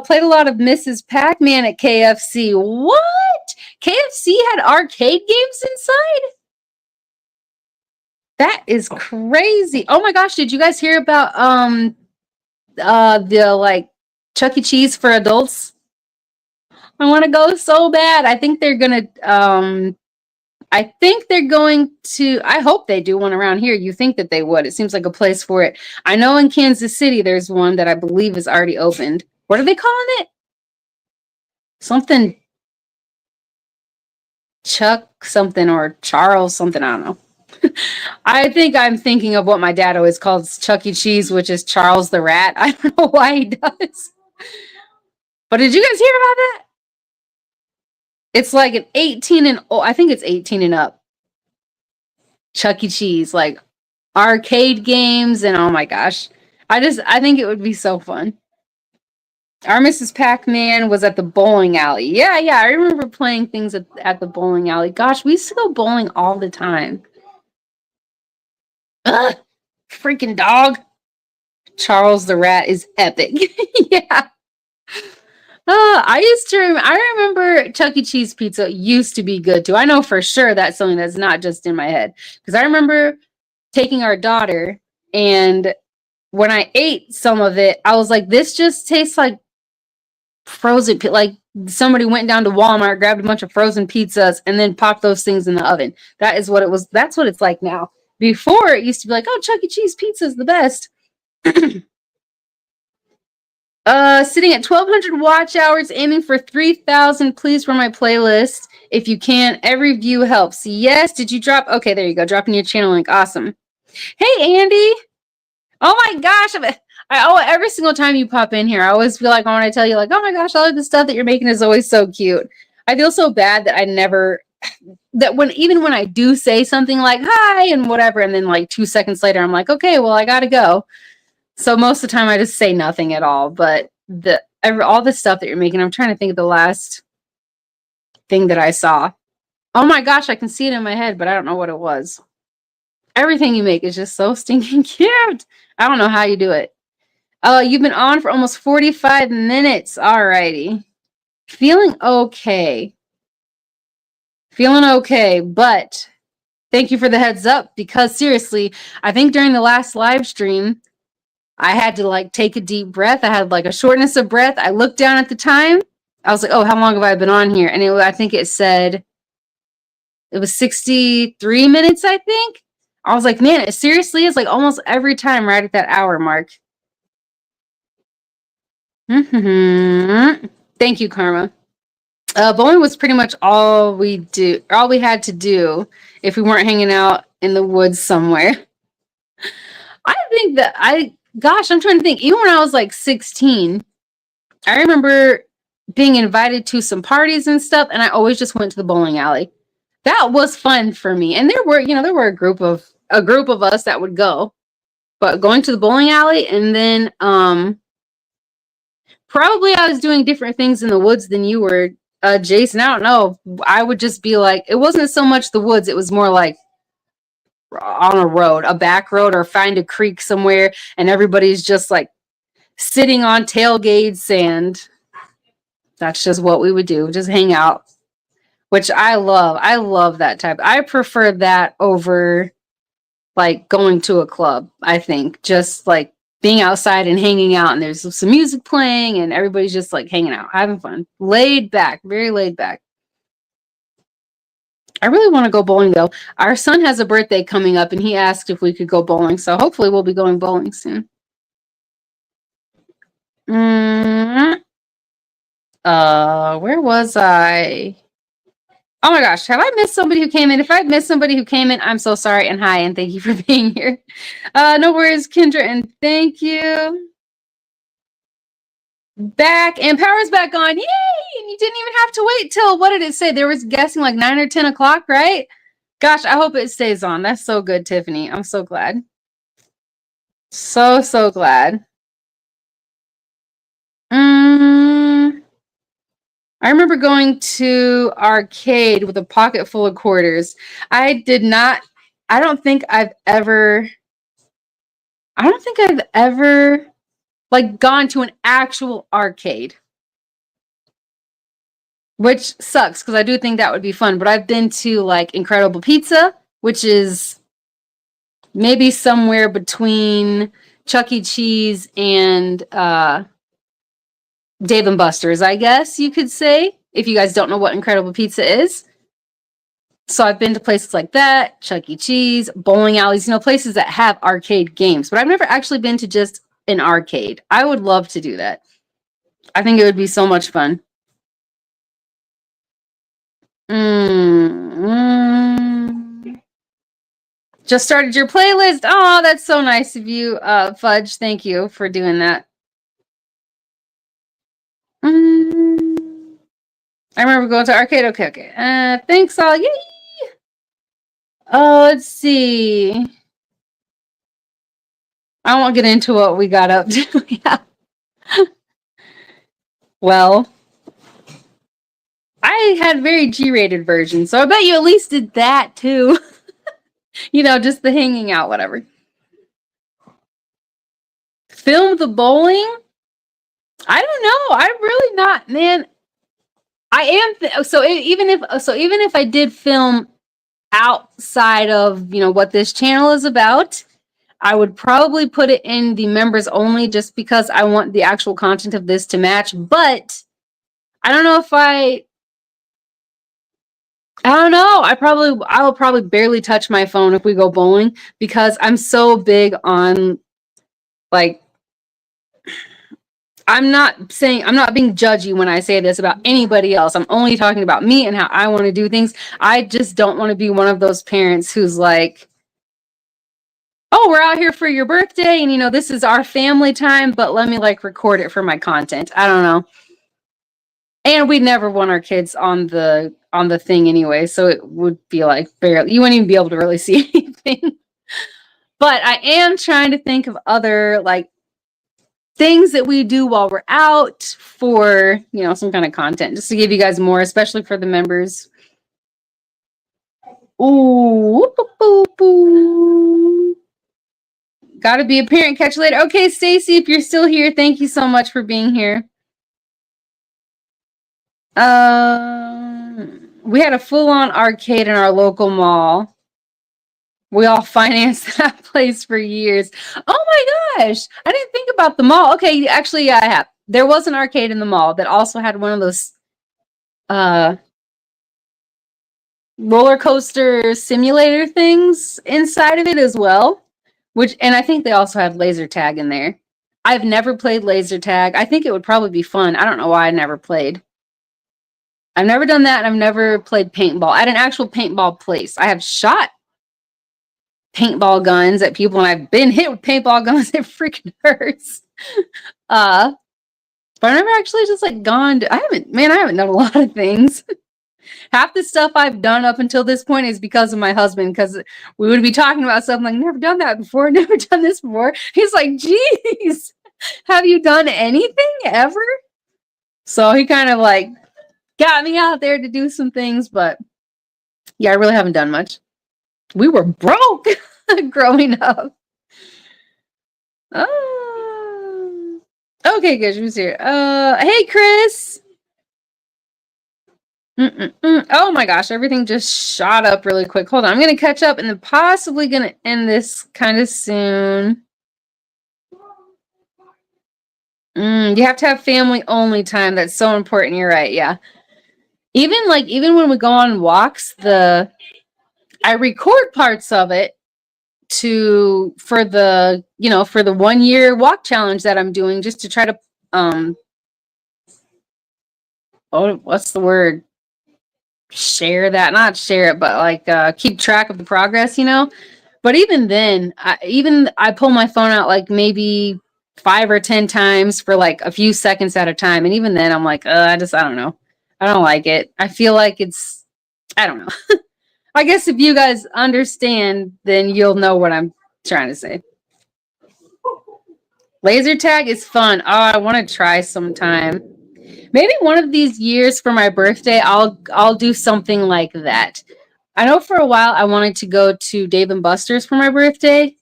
Played a lot of Mrs. Pac-Man at KFC. What? KFC had arcade games inside? That is crazy. Oh my gosh, did you guys hear about the like Chuck E. Cheese for adults? I want to go so bad. I think they're going to, I hope they do one around here. You think that they would. It seems like a place for it. I know in Kansas City, there's one that I believe is already opened. What are they calling it? Something Chuck something or Charles something. I don't know. I think I'm thinking of what my dad always calls Chuck E. Cheese, which is Charles the Rat. I don't know why he does. But did you guys hear about that? It's like an 18 and I think it's 18 and up. Chuck E. Cheese, like arcade games, and oh my gosh. I think it would be so fun. Our Mrs. Pac-Man was at the bowling alley. Yeah, I remember playing things at the bowling alley. Gosh, we used to go bowling all the time. Ugh, freaking dog. Charles the Rat is epic. Yeah. I remember Chuck E. Cheese pizza used to be good too. I know for sure that's something that's not just in my head. Because I remember taking our daughter, and when I ate some of it, I was like, this just tastes like frozen, like somebody went down to Walmart, grabbed a bunch of frozen pizzas, and then popped those things in the oven. That is what it was. That's what it's like now. Before, it used to be like, oh, Chuck E. Cheese pizza is the best. Sitting at 1,200 watch hours, aiming for 3,000. Please run my playlist if you can. Every view helps. Yes. Did you drop? Okay, there you go. Dropping your channel link. Awesome. Hey, Andy. Oh my gosh. Every single time you pop in here, I always feel like I want to tell you, like, oh my gosh, all of the stuff that you're making is always so cute. I feel so bad that even when I do say something like hi and whatever, and then like 2 seconds later, I'm like, okay, well, I gotta go. So most of the time I just say nothing at all. But all the stuff that you're making, I'm trying to think of the last thing that I saw. Oh my gosh, I can see it in my head, but I don't know what it was. Everything you make is just so stinking cute. I don't know how you do it. You've been on for almost 45 minutes. Alrighty. Feeling okay. But thank you for the heads up, because seriously, I think during the last live stream, I had to like take a deep breath. I had like a shortness of breath. I looked down at the time. I was like, oh, how long have I been on here? And I think it said it was 63 minutes, I think. I was like, man, it seriously is like almost every time right at that hour mark. Thank you, Karma. Bowling was pretty much all we had to do if we weren't hanging out in the woods somewhere. I think that I'm trying to think. Even when I was like 16, I remember being invited to some parties and stuff, and I always just went to the bowling alley. That was fun for me. And there were a group of us that would go. But going to the bowling alley, and then Probably I was doing different things in the woods than you were, Jason. I don't know. I would just be like, it wasn't so much the woods, it was more like on a road, a back road, or find a creek somewhere, and everybody's just like sitting on tailgates, and that's just what we would do, just hang out, which I love. I love that type. I prefer that over like going to a club. I think just like being outside and hanging out, and there's some music playing and everybody's just like hanging out, having fun, laid back, very laid back. I really want to go bowling though. Our son has a birthday coming up and he asked if we could go bowling, so hopefully we'll be going bowling soon. Where was I? Oh my gosh, have I missed somebody who came in? If I've missed somebody who came in, I'm so sorry, and hi, and thank you for being here. No worries, Kendra, and thank you. Back, and power's back on. Yay! And you didn't even have to wait till, what did it say? There was guessing like 9 or 10 o'clock, right? Gosh, I hope it stays on. That's so good, Tiffany. I'm so glad. So glad. I remember going to arcade with a pocket full of quarters. I don't think I've ever like gone to an actual arcade, which sucks because I do think that would be fun. But I've been to like Incredible Pizza, which is maybe somewhere between Chuck E. Cheese and Dave and Buster's, I guess you could say, if you guys don't know what Incredible Pizza is. So I've been to places like that, Chuck E. Cheese, bowling alleys, places that have arcade games. But I've never actually been to just an arcade. I would love to do that. I think it would be so much fun. Just started your playlist. Oh, that's so nice of you, Fudge. Thank you for doing that. I remember going to arcade. Okay. Thanks all. Yay! Let's see. I won't get into what we got up to. Yeah. Well, I had very G-rated version, so I bet you at least did that too. Just the hanging out, whatever. Film the bowling? I don't know. I'm really not, man. I am even if I did film outside of what this channel is about, I would probably put it in the members only just because I want the actual content of this to match. But I don't know if I don't know. I will probably barely touch my phone if we go bowling because I'm so big on like, I'm not being judgy when I say this about anybody else. I'm only talking about me and how I want to do things. I just don't want to be one of those parents who's like, oh, we're out here for your birthday and this is our family time, but let me like record it for my content. I don't know. And we'd never want our kids on the thing anyway, so it would be like barely, you wouldn't even be able to really see anything. But I am trying to think of other like things that we do while we're out for, some kind of content, just to give you guys more, especially for the members. Ooh, gotta be a parent. Catch you later. Okay, Stacy, if you're still here, thank you so much for being here. We had a full-on arcade in our local mall. We all financed that place for years. Oh my gosh, I didn't think about the mall. Okay, actually, yeah, I have. There was an arcade in the mall that also had one of those roller coaster simulator things inside of it as well. And I think they also have laser tag in there. I've never played laser tag. I think it would probably be fun. I don't know why I never played. I've never done that, and I've never played paintball at an actual paintball place. I have shot paintball guns at people, and I've been hit with paintball guns. It freaking hurts. But I've never actually just like gone to, I haven't done a lot of things. Half the stuff I've done up until this point is because of my husband, because we would be talking about stuff like, never done that before, never done this before. He's like, geez, have you done anything ever? So he kind of like got me out there to do some things, but yeah, I really haven't done much. We were broke growing up. Okay, good. Who's here? Hey, Chris. Oh my gosh, everything just shot up really quick. Hold on, I'm gonna catch up and then possibly gonna end this kind of soon. You have to have family only time. That's so important. You're right. Yeah. Even when we go on walks, I record parts of it for the 1 year walk challenge that I'm doing, just to try to what's the word? Share that, not share it, but like keep track of the progress, But even then, I pull my phone out like maybe 5 or 10 times for like a few seconds at a time, and even then, I'm like, I don't know, I don't like it. I feel like I don't know. I guess if you guys understand, then you'll know what I'm trying to say. Laser tag is fun. Oh, I want to try sometime. Maybe one of these years for my birthday, I'll do something like that. I know for a while I wanted to go to Dave and Buster's for my birthday,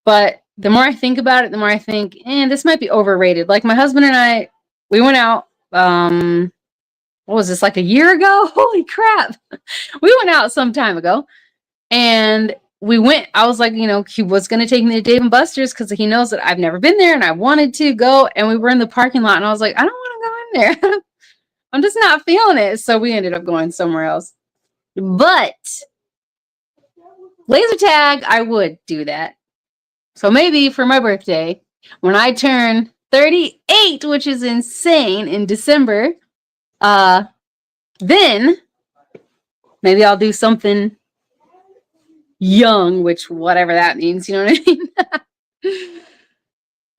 but the more I think about it, the more I think, this might be overrated. Like my husband and I, we went out. What was this, like a year ago? Holy crap! We went out some time ago, and we went. I was like, he was gonna take me to Dave and Buster's because he knows that I've never been there and I wanted to go. And we were in the parking lot, and I was like, I don't want to go in there. I'm just not feeling it. So we ended up going somewhere else. But laser tag, I would do that. So maybe for my birthday, when I turn 38, which is insane, in December, then maybe I'll do something young, which whatever that means, you know what I mean?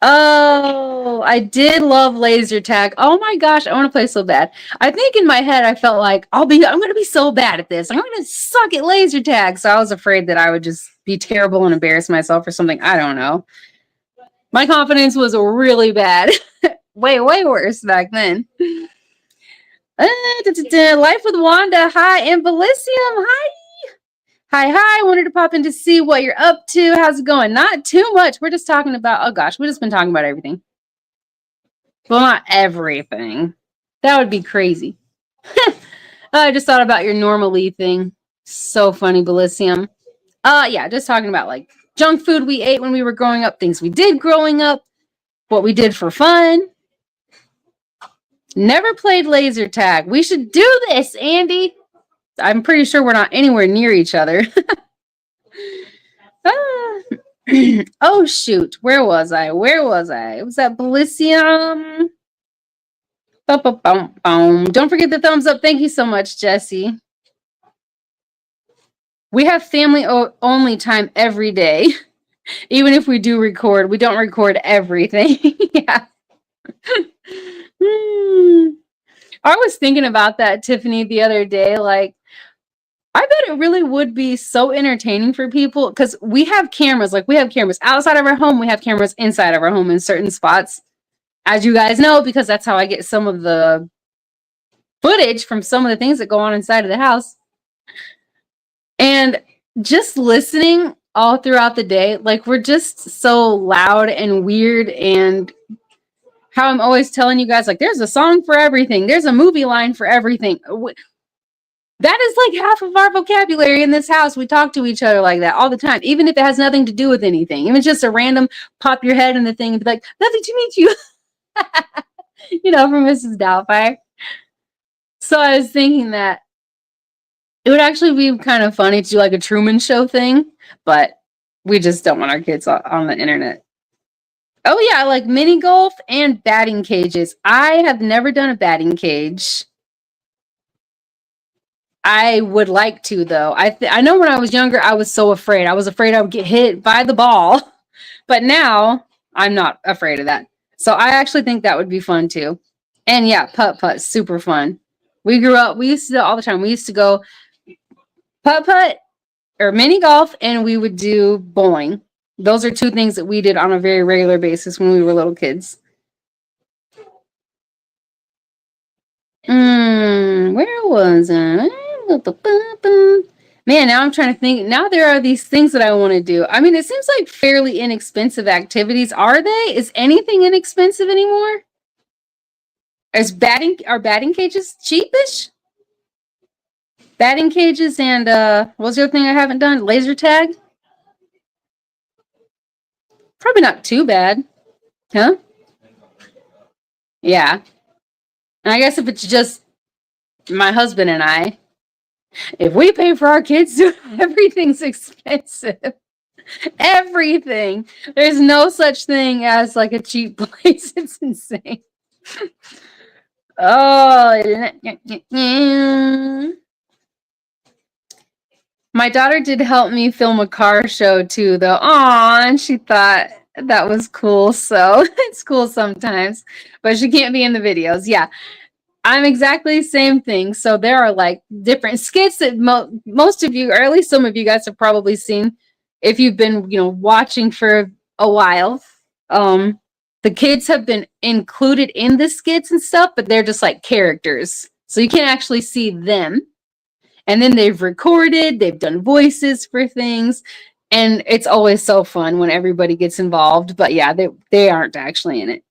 Oh, I did love laser tag. Oh my gosh, I want to play so bad. I think in my head I felt like I'm going to be so bad at this. I'm going to suck at laser tag. So I was afraid that I would just be terrible and embarrass myself or something. I don't know. My confidence was really bad. way worse back then. Life with Wanda. Hi, and Belisium. Hi. Hi. Wanted to pop in to see what you're up to. How's it going? Not too much. We're just talking about, oh gosh, we've just been talking about everything. Well, not everything. That would be crazy. I just thought about your normally thing. So funny, Belisium. Yeah, just talking about like junk food we ate when we were growing up, things we did growing up, what we did for fun. Never played laser tag. We should do this, Andy. I'm pretty sure we're not anywhere near each other. Oh, shoot. Where was I? Was that Belisium? Don't forget the thumbs up. Thank you so much, Jesse. We have family only time every day. Even if we do record, we don't record everything. Yeah. I was thinking about that, Tiffany, the other day. Like, I bet it really would be so entertaining for people because we have cameras. Like, we have cameras outside of our home. We have cameras inside of our home in certain spots, as you guys know, because that's how I get some of the footage from some of the things that go on inside of the house. And just listening all throughout the day, like, we're just so loud and weird, and how I'm always telling you guys, like, there's a song for everything. There's a movie line for everything. That is like half of our vocabulary in this house. We talk to each other like that all the time, even if it has nothing to do with anything. Even just a random pop your head in the thing and be like, lovely to meet you. From Mrs. Doubtfire. So I was thinking that it would actually be kind of funny to do like a Truman Show thing, but we just don't want our kids on the internet. Oh yeah, I like mini golf and batting cages. I have never done a batting cage. I would like to, though. I know when I was younger, I was so afraid. I was afraid I would get hit by the ball. But now I'm not afraid of that. So I actually think that would be fun too. And yeah, putt, super fun. We used to do all the time. We used to go putt or mini golf, and we would do bowling. Those are two things that we did on a very regular basis when we were little kids. Where was I? Man, now I'm trying to think. Now there are these things that I want to do. I mean, it seems like fairly inexpensive activities. Are they? Is anything inexpensive anymore? Are batting cages cheapish? Batting cages and what's the other thing I haven't done? Laser tag? Probably not too bad. Huh? Yeah. And I guess if it's just my husband and I, if we pay for our kids, everything's expensive. Everything. There's no such thing as like a cheap place. It's insane. Oh, my daughter did help me film a car show too, though. Aw, and she thought that was cool. So it's cool sometimes, but she can't be in the videos. Yeah, I'm exactly the same thing. So there are like different skits that most of you, or at least some of you guys, have probably seen if you've been, watching for a while. The kids have been included in the skits and stuff, but they're just like characters, so you can't actually see them. And then they've recorded, they've done voices for things, and it's always so fun when everybody gets involved. But yeah, they aren't actually in it.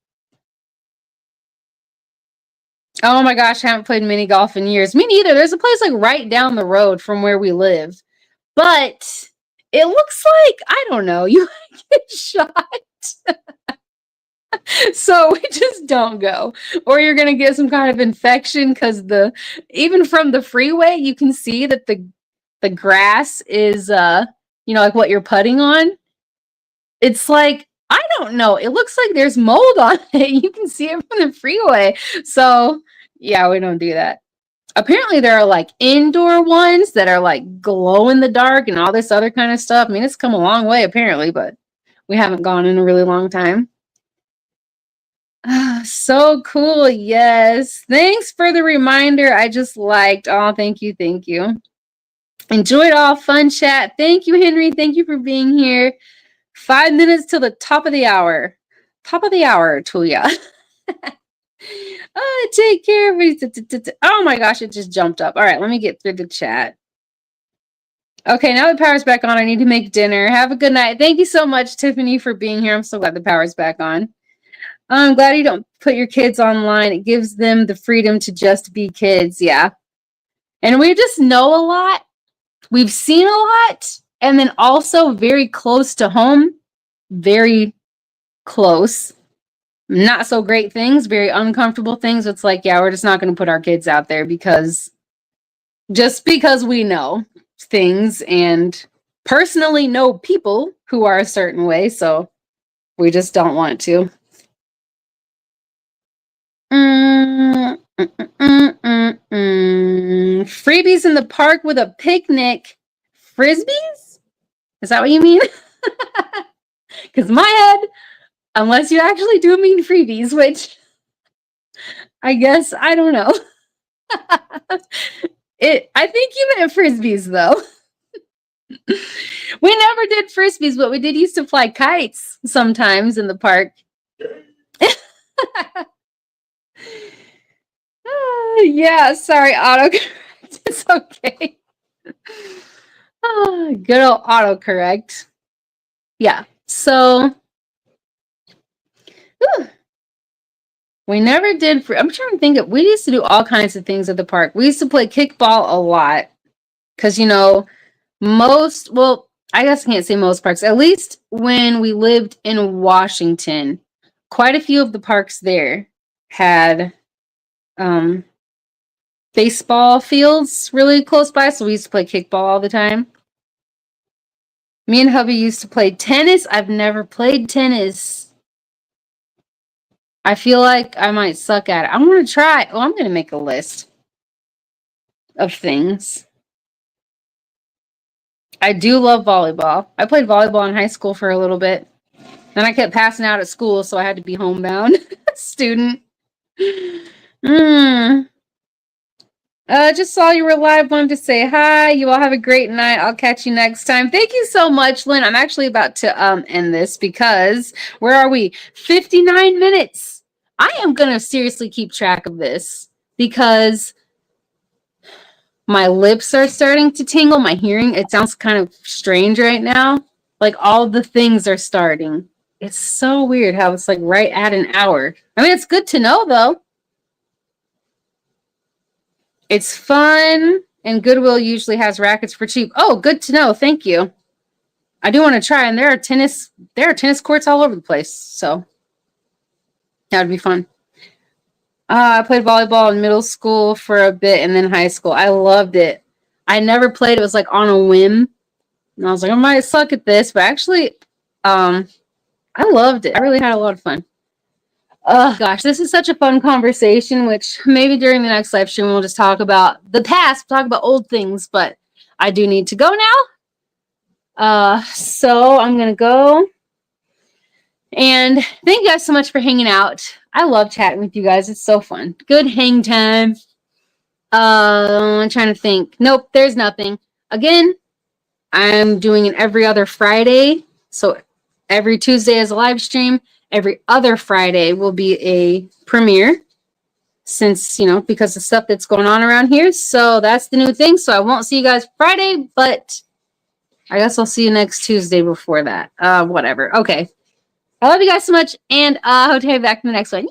Oh my gosh, I haven't played mini golf in years. Me neither. There's a place like right down the road from where we live, but it looks like, I don't know, you get shot. So we just don't go, or you're gonna get some kind of infection, because even from the freeway you can see that the grass is like what you're putting on. It's like, I don't know, it looks like there's mold on it. You can see it from the freeway. So yeah, we don't do that. Apparently there are like indoor ones that are like glow in the dark and all this other kind of stuff. I mean, it's come a long way apparently, but we haven't gone in a really long time. So cool. Yes. Thanks for the reminder. I just liked. Oh, thank you. Thank you. Enjoyed all fun chat. Thank you, Henry. Thank you for being here. 5 minutes till the top of the hour. Top of the hour, Tuya. Take care. Oh my gosh, it just jumped up. All right, let me get through the chat. Okay, now the power's back on. I need to make dinner. Have a good night. Thank you so much, Tiffany, for being here. I'm so glad the power's back on. I'm glad you don't put your kids online. It gives them the freedom to just be kids. Yeah. And we just know a lot. We've seen a lot. And then also very close to home. Very close. Not so great things. Very uncomfortable things. It's like, yeah, we're just not going to put our kids out there because we know things and personally know people who are a certain way. So we just don't want to. Freebies in the park with a picnic. Frisbees? Is that what you mean? Because my head, unless you actually do mean freebies, which I guess, I don't know. I think you meant frisbees, though. We never did frisbees, but we did used to fly kites sometimes in the park. Yeah, sorry, autocorrect. It's okay. Good old autocorrect. Yeah, so we never did. I'm trying to think of. We used to do all kinds of things at the park. We used to play kickball a lot because most. Well, I guess I can't say most parks. At least when we lived in Washington, quite a few of the parks there had baseball fields really close by, so we used to play kickball all the time. Me and hubby used to play tennis. I've never played tennis. I feel like I might suck at it. I want to try. Oh, I'm going to make a list of things. I do love volleyball. I played volleyball in high school for a little bit. Then I kept passing out at school, so I had to be homebound student. Just saw you were live. Wanted to say hi. You all have a great night. I'll catch you next time. Thank you so much, Lynn. I'm actually about to end this because where are we? 59 minutes. I am gonna seriously keep track of this because My lips are starting to tingle. My hearing, it sounds kind of strange right now. Like all the things are starting. It's so weird how it's like right at an hour. I mean, it's good to know though. It's fun, and Goodwill usually has rackets for cheap. Oh, good to know. Thank you. I do want to try, and there are tennis courts all over the place, so that would be fun. I played volleyball in middle school for a bit and then high school. I loved it. I never played. It was like on a whim. And I was like, I might suck at this, but actually, I loved it. I really had a lot of fun. Oh gosh, this is such a fun conversation, which maybe during the next live stream we'll just talk about the past, talk about old things, but I do need to go now. So I'm gonna go. And thank you guys so much for hanging out. I love chatting with you guys. It's so fun. Good hang time. I'm trying to think. Nope, there's nothing. Again, I'm doing it every other Friday. So every Tuesday is a live stream. Every other Friday will be a premiere. Since, because of stuff that's going on around here. So that's the new thing. So I won't see you guys Friday, but I guess I'll see you next Tuesday before that. Whatever. Okay. I love you guys so much, and I hope to have you back in the next one.